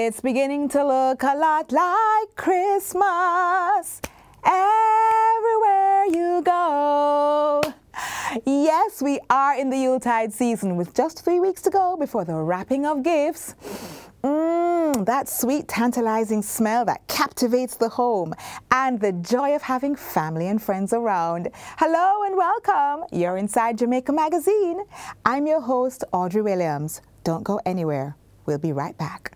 It's beginning to look a lot like Christmas everywhere you go. Yes, we are in the Yuletide season with just 3 weeks to go before the wrapping of gifts. That sweet, tantalizing smell that captivates the home and the joy of having family and friends around. Hello and welcome. You're inside Jamaica Magazine. I'm your host, Audrey Williams. Don't go anywhere. We'll be right back.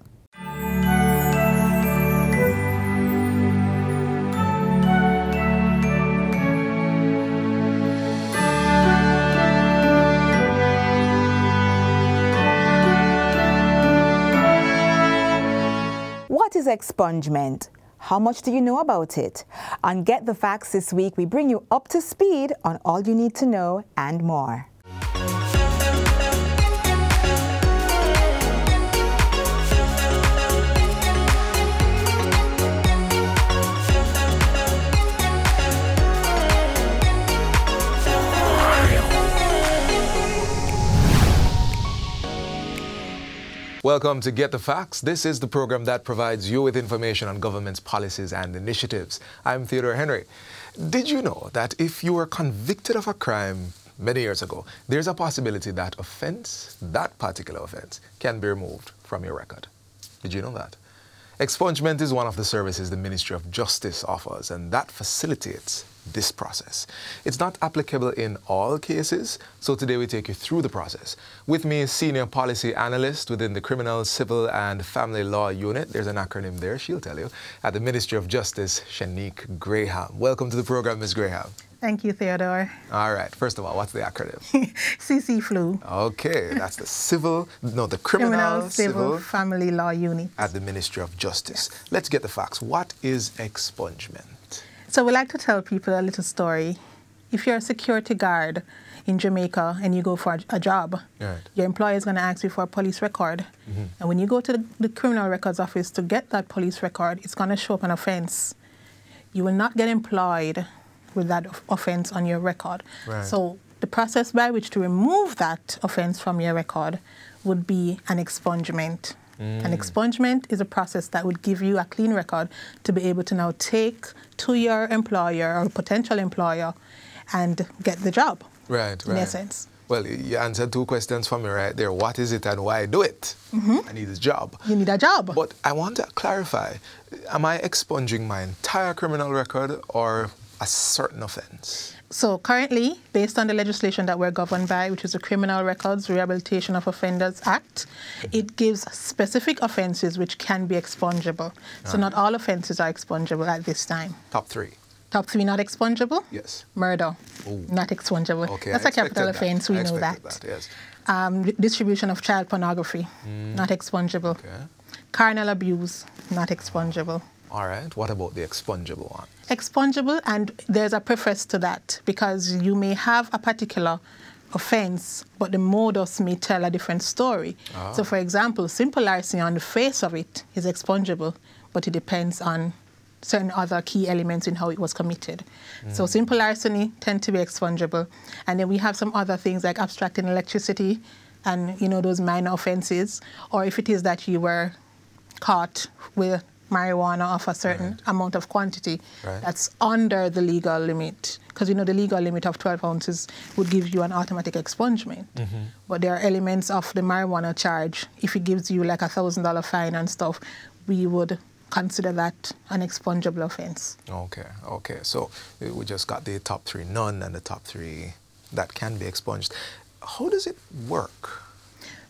What is expungement? How much do you know about it? On Get the Facts this week, we bring you up to speed on all you need to know and more. Welcome to Get the Facts. This is the program that provides you with information on government's policies and initiatives. I'm Theodore Henry. Did you know that if you were convicted of a crime many years ago, there's a possibility that particular offense, can be removed from your record? Did you know that? Expungement is one of the services the Ministry of Justice offers, and that facilitates this process. It's not applicable in all cases, so today we take you through the process. With me is Senior Policy Analyst within the Criminal, Civil and Family Law Unit. There's an acronym there, she'll tell you, at the Ministry of Justice, Shanique Graham. Welcome to the program, Ms. Graham. Thank you, Theodore. All right, first of all, what's the acronym? CC-FLU. Okay, that's the Criminal, Civil, Family Law Unit. At the Ministry of Justice. Yes. Let's get the facts. What is expungement? So we like to tell people a little story. If you're a security guard in Jamaica and you go for a job, right, your employer is going to ask you for a police record. And when you go to the Criminal Records Office to get that police record, it's going to show up an offense. You will not get employed with that offense on your record. Right. So the process by which to remove that offense from your record would be an expungement. An expungement is a process that would give you a clean record to be able to now take to your employer or potential employer and get the job. Right, in essence. Well, you answered two questions for me right there. What is it and why do it? I need a job. You need a job. But I want to clarify, am I expunging my entire criminal record or a certain offense? So currently, based on the legislation that we're governed by, which is the Criminal Records Rehabilitation of Offenders Act, it gives specific offenses which can be expungible. So not all offenses are expungible at this time. Top three. Top three not expungible? Yes. Murder, not expungible. Okay, that's a capital offense, we know that. Yes. Distribution of child pornography, not expungible. Okay. Carnal abuse, not expungible. All right. What about the expungible one? Expungible, and there's a preface to that, because you may have a particular offense, but the modus may tell a different story. So, for example, simple larceny on the face of it is expungible, but it depends on certain other key elements in how it was committed. So simple larceny tend to be expungible. And then we have some other things like abstracting electricity and, those minor offenses, or if it is that you were caught with marijuana of a certain amount of quantity that's under the legal limit. Because, the legal limit of 12 ounces would give you an automatic expungement. But there are elements of the marijuana charge. If it gives you like $1,000 fine and stuff, we would consider that an expungible offense. Okay. So we just got the top three none and the top three that can be expunged. How does it work?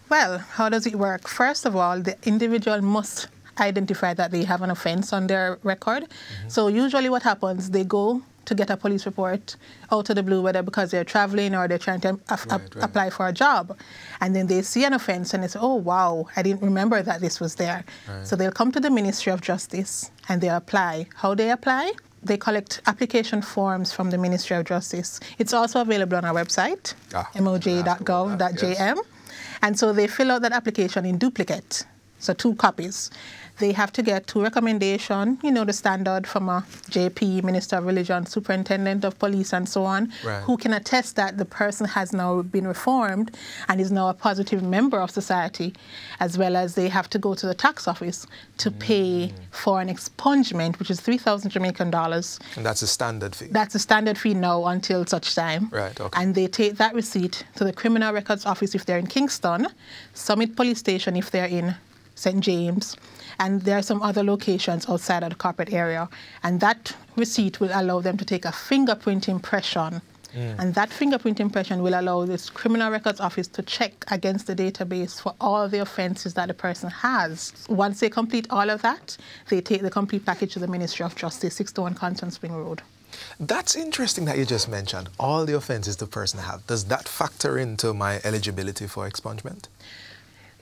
Well, how does it work? First of all, the individual must identify that they have an offense on their record. So usually what happens, they go to get a police report out of the blue, whether because they're traveling or they're trying to apply for a job. And then they see an offense and they say, oh, wow, I didn't remember that this was there. So they'll come to the Ministry of Justice and they apply. How they apply? They collect application forms from the Ministry of Justice. It's also available on our website, moj.gov.jm. And so they fill out that application in duplicate. so 2 copies. They have to get 2 recommendations, you know, the standard from a JP, Minister of Religion, Superintendent of Police, and so on, right, who can attest that the person has now been reformed and is now a positive member of society, as well as they have to go to the tax office to pay for an expungement, which is 3,000 Jamaican dollars. And that's a standard fee? That's a standard fee now until such time. Right, okay. And they take that receipt to the Criminal Records Office if they're in Kingston, Summit Police Station if they're in St. James, and there are some other locations outside of the corporate area. And that receipt will allow them to take a fingerprint impression. And that fingerprint impression will allow this Criminal Records Office to check against the database for all the offences that the person has. Once they complete all of that, they take the complete package to the Ministry of Justice, 61 Constant Spring Road. That's interesting that you just mentioned all the offences the person has. Does that factor into my eligibility for expungement?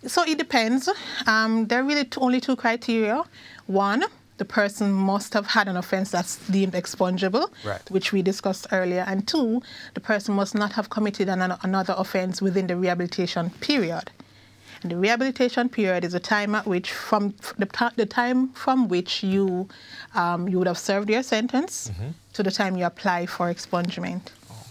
So it depends. There are really only 2 criteria. 1, the person must have had an offence that's deemed expungible, right, which we discussed earlier. And 2, the person must not have committed another offence within the rehabilitation period. And the rehabilitation period is a time at which, from the time from which you would have served your sentence to the time you apply for expungement.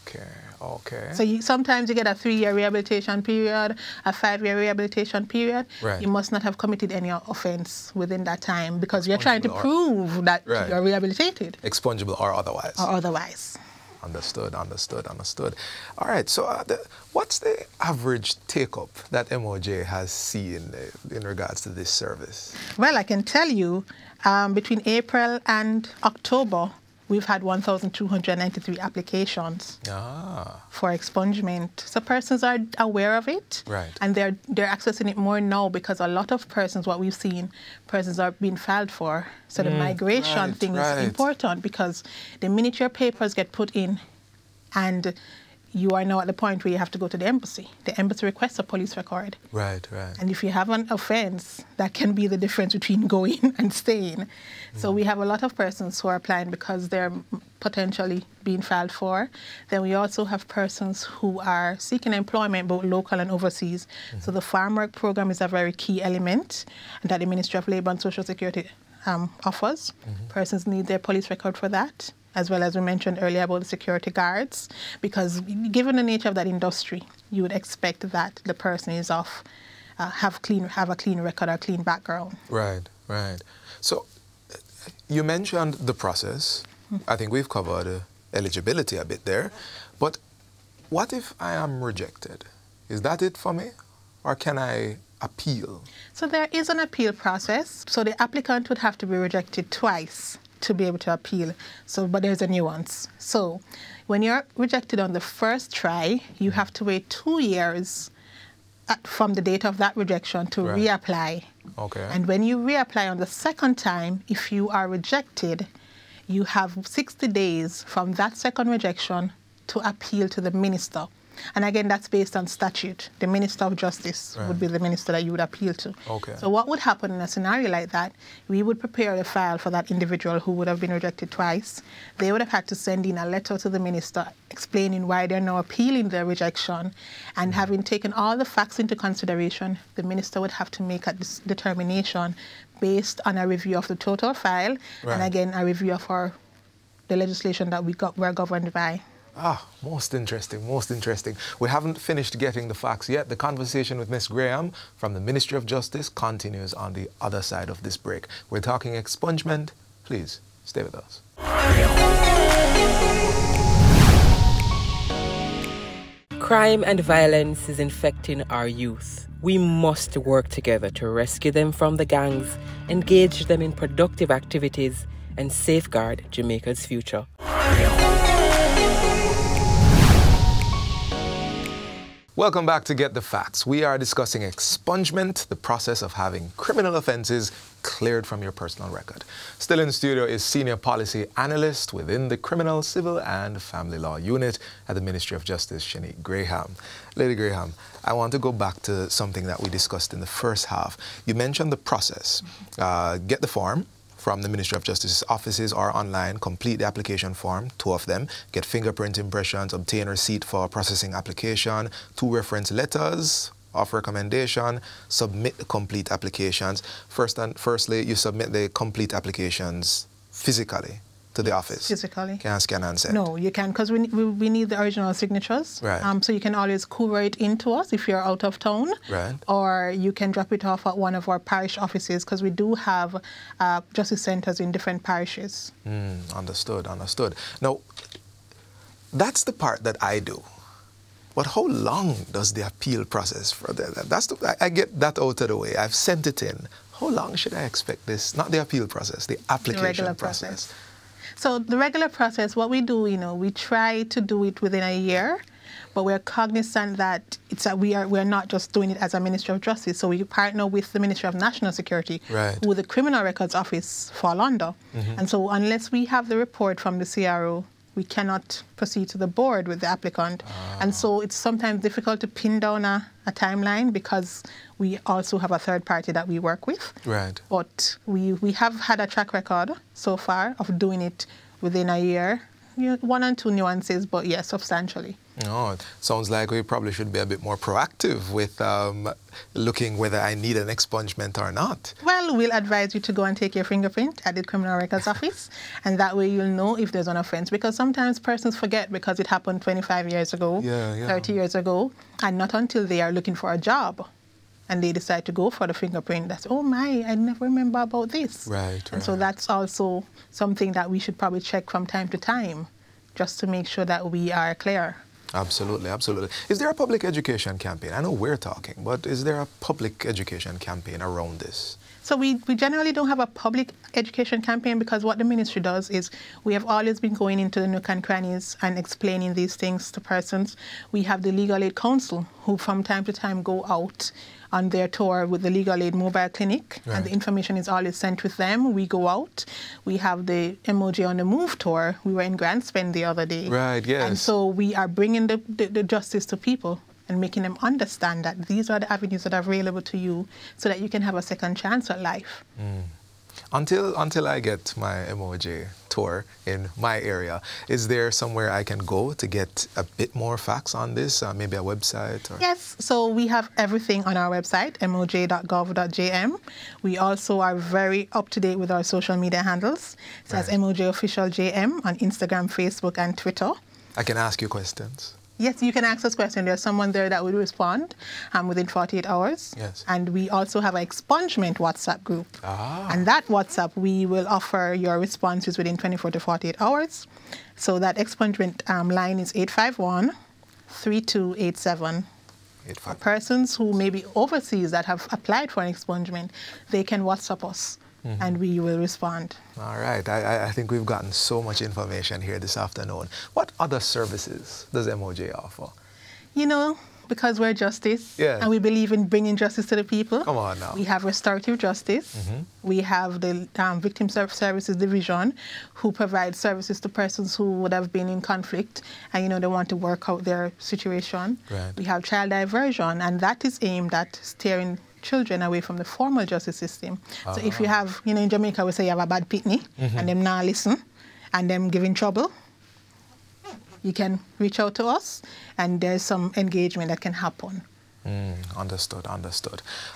Okay. Okay. So sometimes you get a 3-year rehabilitation period, a 5-year rehabilitation period. Right. You must not have committed any offence within that time because you're trying to prove that right, you're rehabilitated. Expungible or otherwise. Or otherwise. Understood, understood, understood. All right, so what's the average take-up that MOJ has seen in regards to this service? Well, I can tell you, between April and October, we've had 1,293 applications for expungement. So persons are aware of it, right, and they're accessing it more now because a lot of persons, what we've seen, persons are being filed for. So the migration thing is important because the minute your papers get put in and you are now at the point where you have to go to the embassy requests a police record. Right, right. And if you have an offence, that can be the difference between going and staying. So we have a lot of persons who are applying because they're potentially being filed for. Then we also have persons who are seeking employment, both local and overseas. So the farm work program is a very key element that the Ministry of Labour and Social Security offers. Persons need their police record for that, as well as we mentioned earlier about the security guards, because given the nature of that industry, you would expect that the person is have a clean record or clean background. Right, right. So you mentioned the process. I think we've covered eligibility a bit there. But what if I am rejected? Is that it for me? Or can I appeal? So there is an appeal process. So the applicant would have to be rejected twice to be able to appeal. So, but there's a nuance. So when you're rejected on the first try, you have to wait 2 years from the date of that rejection to reapply. Okay. And when you reapply on the second time, if you are rejected, you have 60 days from that second rejection to appeal to the minister. And again, that's based on statute. The Minister of Justice would be the minister that you would appeal to. Okay. So what would happen in a scenario like that, we would prepare a file for that individual who would have been rejected twice. They would have had to send in a letter to the minister explaining why they're now appealing their rejection. And having taken all the facts into consideration, the minister would have to make a determination based on a review of the total file and again, a review of the legislation that we're governed by. Ah, most interesting, most interesting. We haven't finished getting the facts yet. The conversation with Ms. Graham from the Ministry of Justice continues on the other side of this break. We're talking expungement. Please stay with us. Crime and violence is infecting our youth. We must work together to rescue them from the gangs, engage them in productive activities, and safeguard Jamaica's future. Welcome back to Get the Facts. We are discussing expungement, the process of having criminal offences cleared from your personal record. Still in the studio is Senior Policy Analyst within the Criminal, Civil and Family Law Unit at the Ministry of Justice, Shanique Graham. Lady Graham, I want to go back to something that we discussed in the first half. You mentioned the process. Get the form from the Ministry of Justice's offices or online, complete the application form, 2 of them, get fingerprint impressions, obtain receipt for processing application, 2 reference letters, of recommendation, submit the complete applications. Firstly, you submit the complete applications physically to the office. Physically. Can't scan and send. No, you can, because we need the original signatures. Right. So you can always courier it into us if you're out of town. Right. Or you can drop it off at one of our parish offices, because we do have justice centers in different parishes. Understood, understood. Now, that's the part that I do. But how long does the appeal process for that? I get that out of the way. I've sent it in. How long should I expect this? Not the appeal process, the application The regular process. So the regular process, what we do, we try to do it within a year, but we're cognizant that we're not just doing it as a Ministry of Justice. So we partner with the Ministry of National Security, right, who the Criminal Records Office fall under. And so unless we have the report from the CRO, we cannot proceed to the board with the applicant. And so it's sometimes difficult to pin down a timeline, because we also have a third party that we work with. Right. But we have had a track record so far of doing it within a year. One or two nuances, but yes, substantially. Oh, it sounds like we probably should be a bit more proactive with looking whether I need an expungement or not. Well, we'll advise you to go and take your fingerprint at the Criminal Records Office, and that way you'll know if there's an offense, because sometimes persons forget because it happened 25 years ago, 30 years ago, and not until they are looking for a job and they decide to go for the fingerprint, that's, oh my, I never remember about this. Right. And so that's also something that we should probably check from time to time, just to make sure that we are clear. Absolutely, absolutely. Is there a public education campaign? I know we're talking, but is there a public education campaign around this? So we generally don't have a public education campaign, because what the ministry does is we have always been going into the nook and crannies and explaining these things to persons. We have the Legal Aid Council, who from time to time go out on their tour with the Legal Aid Mobile Clinic, right, and the information is always sent with them. We go out. We have the MOJ on the Move tour. We were in Grand Spend the other day. Right, yes. And so we are bringing the justice to people and making them understand that these are the avenues that are available to you, so that you can have a second chance at life. Until I get my MOJ tour in my area, is there somewhere I can go to get a bit more facts on this? Maybe a website? Or? Yes, so we have everything on our website, moj.gov.jm. We also are very up-to-date with our social media handles. So that's MOJ Official JM on Instagram, Facebook, and Twitter. I can ask you questions? Yes, you can ask us questions. There's someone there that will respond within 48 hours. Yes. And we also have an expungement WhatsApp group. And that WhatsApp, we will offer your responses within 24 to 48 hours. So that expungement line is 851-3287. For persons who may be overseas that have applied for an expungement, they can WhatsApp us. And we will respond. All right. I think we've gotten so much information here this afternoon. What other services does MOJ offer? Because we're justice, yeah, and we believe in bringing justice to the people. Come on now. We have restorative justice. We have the Victim Services Division, who provide services to persons who would have been in conflict and, they want to work out their situation. Right. We have child diversion, and that is aimed at steering children away from the formal justice system. So if you have, in Jamaica we say you have a bad pitney, and them not listen, and them giving trouble, you can reach out to us, and there's some engagement that can happen. Understood.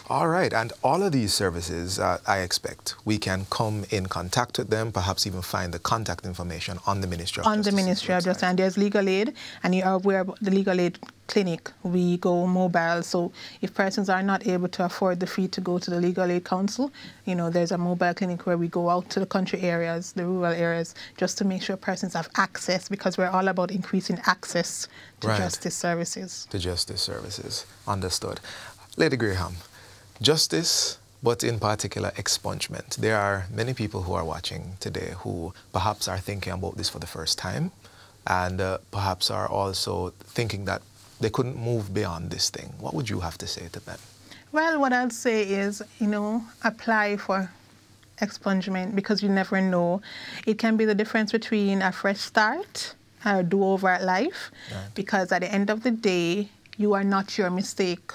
All right, and all of these services, I expect, we can come in contact with them, perhaps even find the contact information on the Ministry of Justice. On the Ministry of Justice, and there's Legal Aid, and you are aware of the Legal Aid Clinic. We go mobile, so if persons are not able to afford the fee to go to the Legal Aid Council, there's a mobile clinic where we go out to the country areas, the rural areas, just to make sure persons have access, because we're all about increasing access to justice services. To justice services. Understood. Lady Graham, justice, but in particular expungement. There are many people who are watching today who perhaps are thinking about this for the first time, and perhaps are also thinking that they couldn't move beyond this thing. What would you have to say to them? Well, what I'll say is, apply for expungement, because you never know. It can be the difference between a fresh start or a do-over at life, because at the end of the day, you are not your mistake.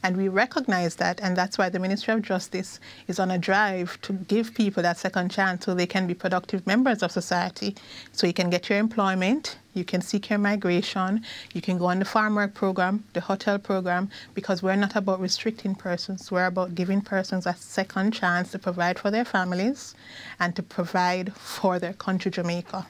And we recognize that, and that's why the Ministry of Justice is on a drive to give people that second chance so they can be productive members of society. So you can get your employment, you can seek your migration, you can go on the farm work program, the hotel program, because we're not about restricting persons. We're about giving persons a second chance to provide for their families and to provide for their country, Jamaica.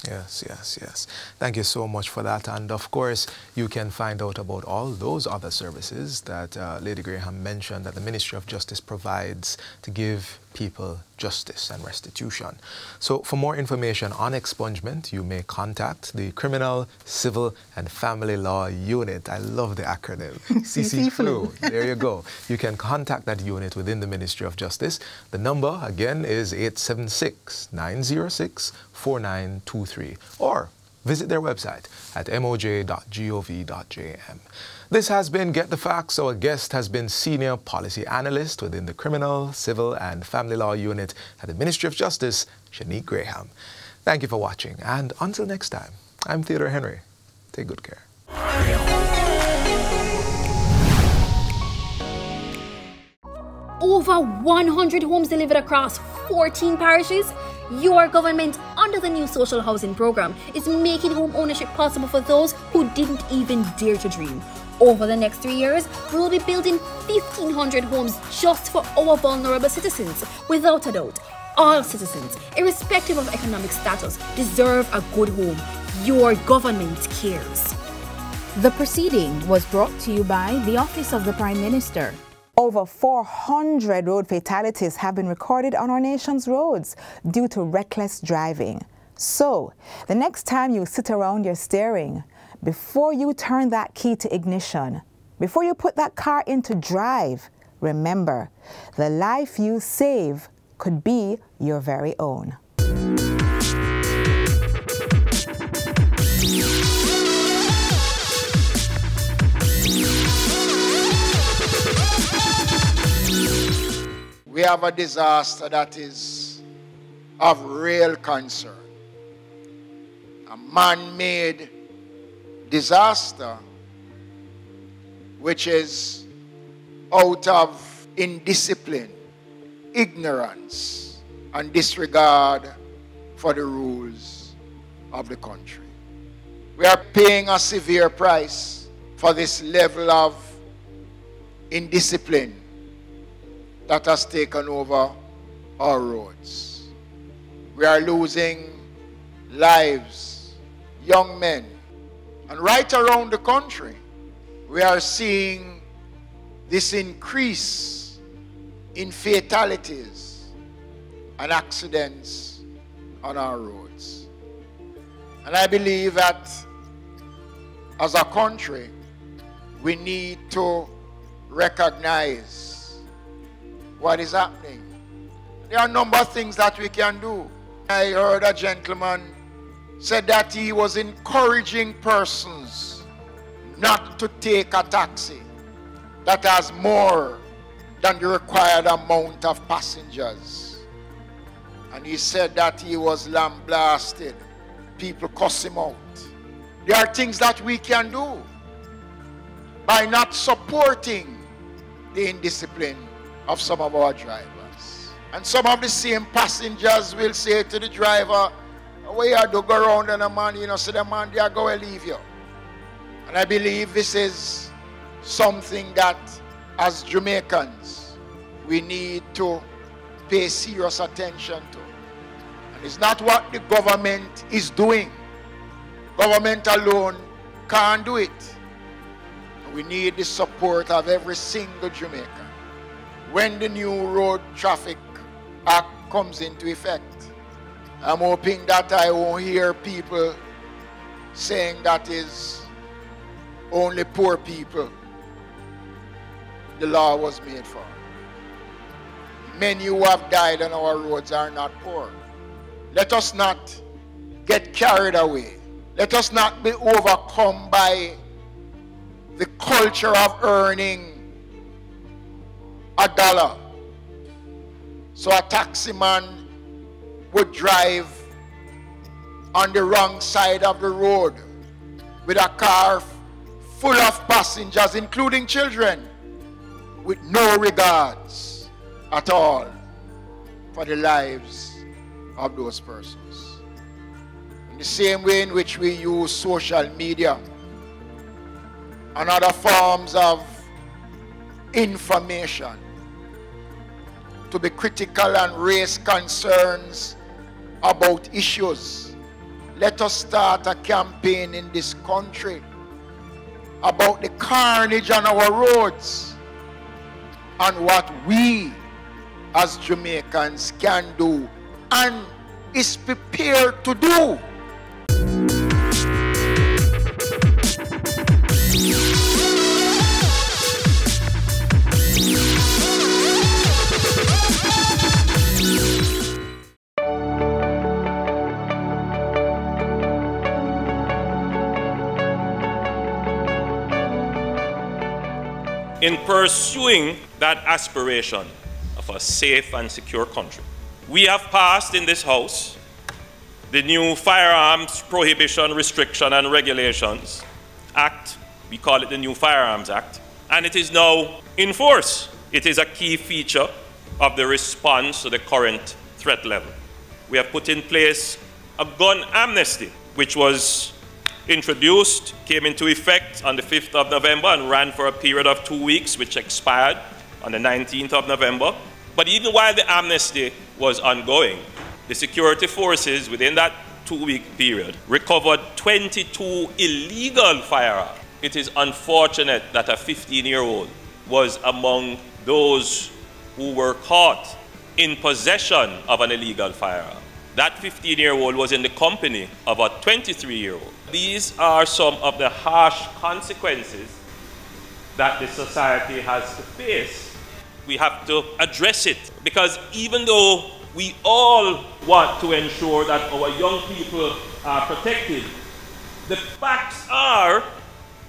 Yes, yes, yes. Thank you so much for that. And of course, you can find out about all those other services that Lady Graham mentioned that the Ministry of Justice provides to give people justice and restitution. So for more information on expungement, you may contact the Criminal, Civil and Family Law Unit. I love the acronym. CC-FLU. There you go. You can contact that unit within the Ministry of Justice. The number, again, is 876-906-4923 or visit their website at moj.gov.jm. This has been Get the Facts. Our guest has been Senior Policy Analyst within the Criminal, Civil and Family Law Unit at the Ministry of Justice, Shanique Graham. Thank you for watching, and until next time, I'm Theodore Henry. Take good care. Over 100 homes delivered across 14 parishes. Your government, under the new social housing program, is making home ownership possible for those who didn't even dare to dream. Over the next 3 years, we will be building 1,500 homes just for our vulnerable citizens. Without a doubt, all citizens, irrespective of economic status, deserve a good home. Your government cares. The proceeding was brought to you by the Office of the Prime Minister. Over 400 road fatalities have been recorded on our nation's roads due to reckless driving. So, the next time you sit around your steering, before you turn that key to ignition, before you put that car into drive, remember, the life you save could be your very own. We have a disaster that is of real concern. A man-made disaster which is out of indiscipline, ignorance, and disregard for the rules of the country. We are paying a severe price for this level of indiscipline that has taken over our roads. We are losing lives, young men, and right around the country, we are seeing this increase in fatalities and accidents on our roads. And I believe that as a country, we need to recognize what is happening. There are a number of things that we can do. I heard a gentleman said that he was encouraging persons not to take a taxi that has more than the required amount of passengers. And he said that he was lambasted. People cuss him out. There are things that we can do by not supporting the indiscipline of some of our drivers. And some of the same passengers will say to the driver, where you do go around and a man, say the man, they are going to leave you. And I believe this is something that as Jamaicans, we need to pay serious attention to. And it's not what the government is doing. Government alone can't do it. We need the support of every single Jamaican. When the new Road Traffic Act comes into effect, I'm hoping that I won't hear people saying that is only poor people the law was made for. Many who have died on our roads are not poor. Let us not get carried away. Let us not be overcome by the culture of earning $1. So a taxi man would drive on the wrong side of the road with a car full of passengers, including children. with no regards at all for the lives of those persons. In the same way in which we use social media and other forms of information to be critical and raise concerns about issues, let us start a campaign in this country about the carnage on our roads and what we as Jamaicans can do and is prepared to do. In pursuing that aspiration of a safe and secure country, we have passed in this House the new Firearms Prohibition, Restriction and Regulations Act. We call it the new Firearms Act, and it is now in force. It is a key feature of the response to the current threat level. We have put in place a gun amnesty, which was introduced, came into effect on the 5th of November and ran for a period of 2 weeks, which expired on the 19th of November. But even while the amnesty was ongoing, the security forces within that 2-week period recovered 22 illegal firearms. It is unfortunate that a 15-year-old was among those who were caught in possession of an illegal firearm. That 15-year-old was in the company of a 23-year-old. These are some of the harsh consequences that the society has to face. We have to address it, because even though we all want to ensure that our young people are protected, the facts are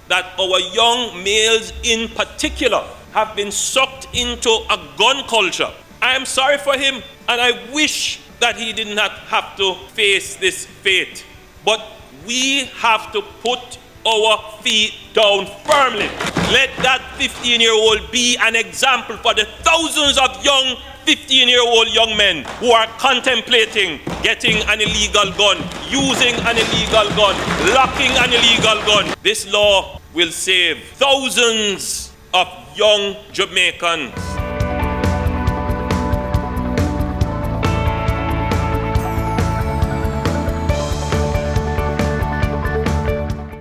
that our young males in particular have been sucked into a gun culture. I am sorry for him, and I wish that he did not have to face this fate. But we have to put our feet down firmly. Let that 15-year-old be an example for the thousands of young 15-year-old young men who are contemplating getting an illegal gun, using an illegal gun, locking an illegal gun. This law will save thousands of young Jamaicans.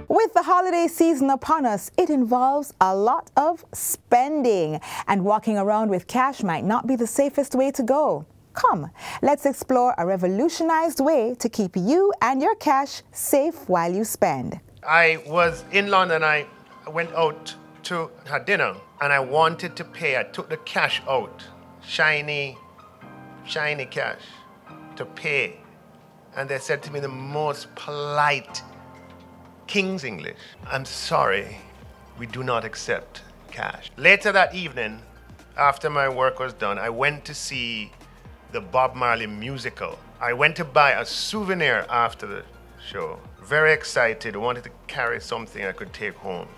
With the holiday season upon us, it involves a lot of spending, and walking around with cash might not be the safest way to go. Come, let's explore a revolutionized way to keep you and your cash safe while you spend. I was in London. I went out to have dinner and I wanted to pay. I took the cash out, shiny cash, to pay. And they said to me the most polite King's English, "I'm sorry, we do not accept cash." Later that evening, after my work was done, I went to see the Bob Marley musical. I went to buy a souvenir after the show. Very excited, wanted to carry something I could take home.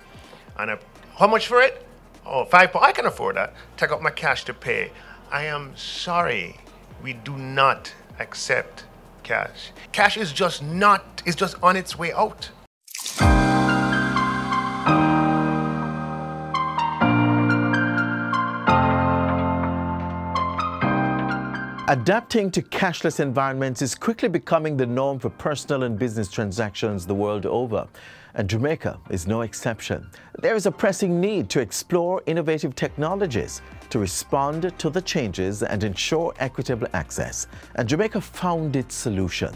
And how much for it? Oh, £5. I can afford that. Take out my cash to pay. I am sorry, we do not accept cash. Cash is just not, it's just on its way out. Adapting to cashless environments is quickly becoming the norm for personal and business transactions the world over, and Jamaica is no exception. There is a pressing need to explore innovative technologies to respond to the changes and ensure equitable access, and Jamaica found its solution: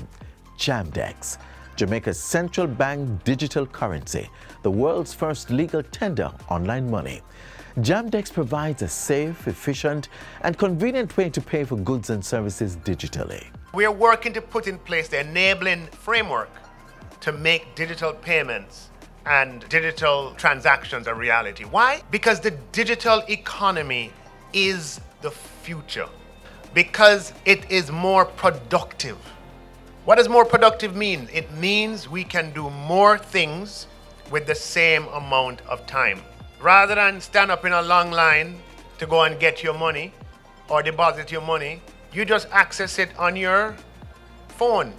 Jamdex, Jamaica's central bank digital currency, the world's first legal tender online money. Jamdex provides a safe, efficient, and convenient way to pay for goods and services digitally. We are working to put in place the enabling framework to make digital payments and digital transactions a reality. Why? Because the digital economy is the future. Because it is more productive. What does more productive mean? It means we can do more things with the same amount of time. Rather than stand up in a long line to go and get your money or deposit your money. You just access it on your phone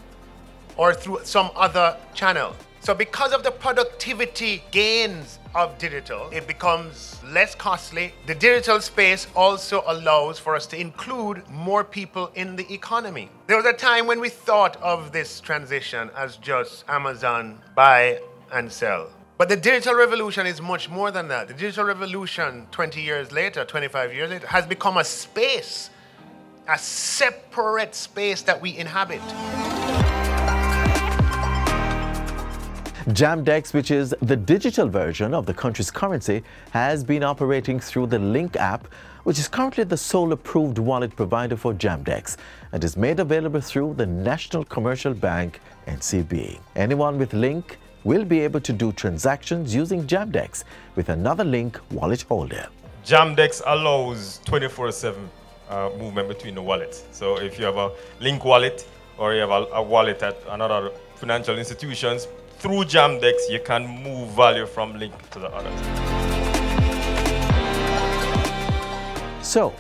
or through some other channel. So because of the productivity gains of digital, it becomes less costly. The digital space also allows for us to include more people in the economy. There was a time when we thought of this transition as just Amazon buy and sell. But the digital revolution is much more than that. The digital revolution 20 years later, 25 years later, has become a space, a separate space that we inhabit. Jamdex, which is the digital version of the country's currency, has been operating through the Link app, which is currently the sole approved wallet provider for Jamdex and is made available through the National Commercial Bank, NCB. Anyone with Link will be able to do transactions using Jamdex with another Link wallet holder. Jamdex allows 24/7 movement between the wallets. So if you have a Link wallet or you have a wallet at another financial institutions, through Jamdex, you can move value from Link to the others. So,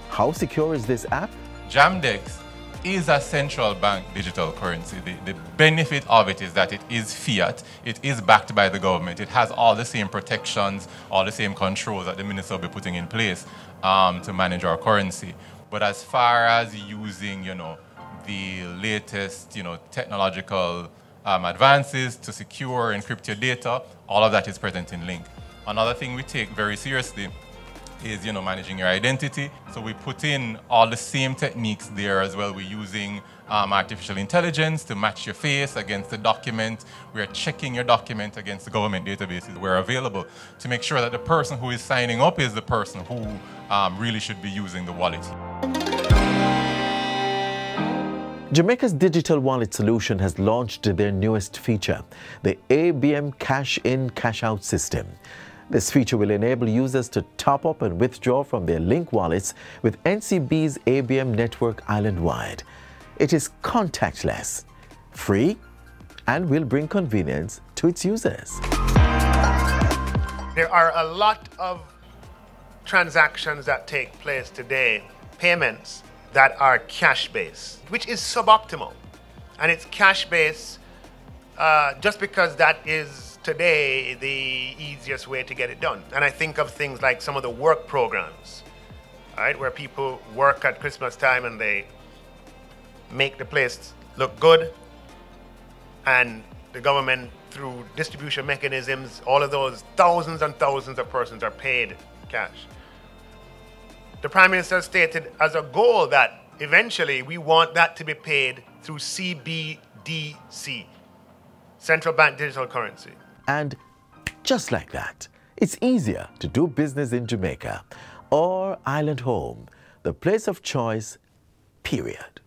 how secure is this app? Jamdex is a central bank digital currency. The benefit of it is that it is fiat, it is backed by the government, it has all the same protections, all the same controls that the minister will be putting in place to manage our currency. But as far as using, the latest, technological advances to secure, encrypt your data, all of that is present in Link. Another thing we take very seriously is, managing your identity. So we put in all the same techniques there as well. We're using artificial intelligence to match your face against the document. We're checking your document against the government databases where available to make sure that the person who is signing up is the person who really should be using the wallet. Jamaica's digital wallet solution has launched their newest feature, the ABM Cash In, Cash Out system. This feature will enable users to top up and withdraw from their Link wallets with NCB's ABM network island-wide. It is contactless, free, and will bring convenience to its users. There are a lot of transactions that take place today, payments, that are cash-based, which is suboptimal. And it's cash-based just because that is today the easiest way to get it done. And I think of things like some of the work programs, right, where people work at Christmas time and they make the place look good, and the government, through distribution mechanisms, all of those thousands and thousands of persons are paid cash. The Prime Minister stated as a goal that eventually we want that to be paid through CBDC, Central Bank Digital Currency. And just like that, it's easier to do business in Jamaica or Island Home, the place of choice, period.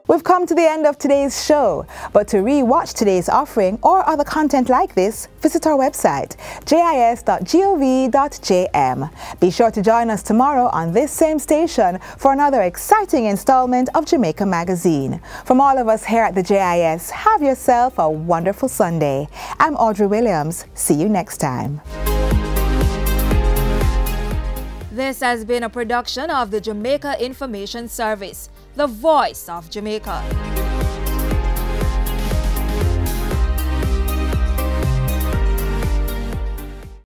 We've come to the end of today's show, but to re-watch today's offering or other content like this, visit our website, jis.gov.jm. Be sure to join us tomorrow on this same station for another exciting installment of Jamaica Magazine. From all of us here at the JIS, have yourself a wonderful Sunday. I'm Audrey Williams. See you next time. This has been a production of the Jamaica Information Service, the voice of Jamaica.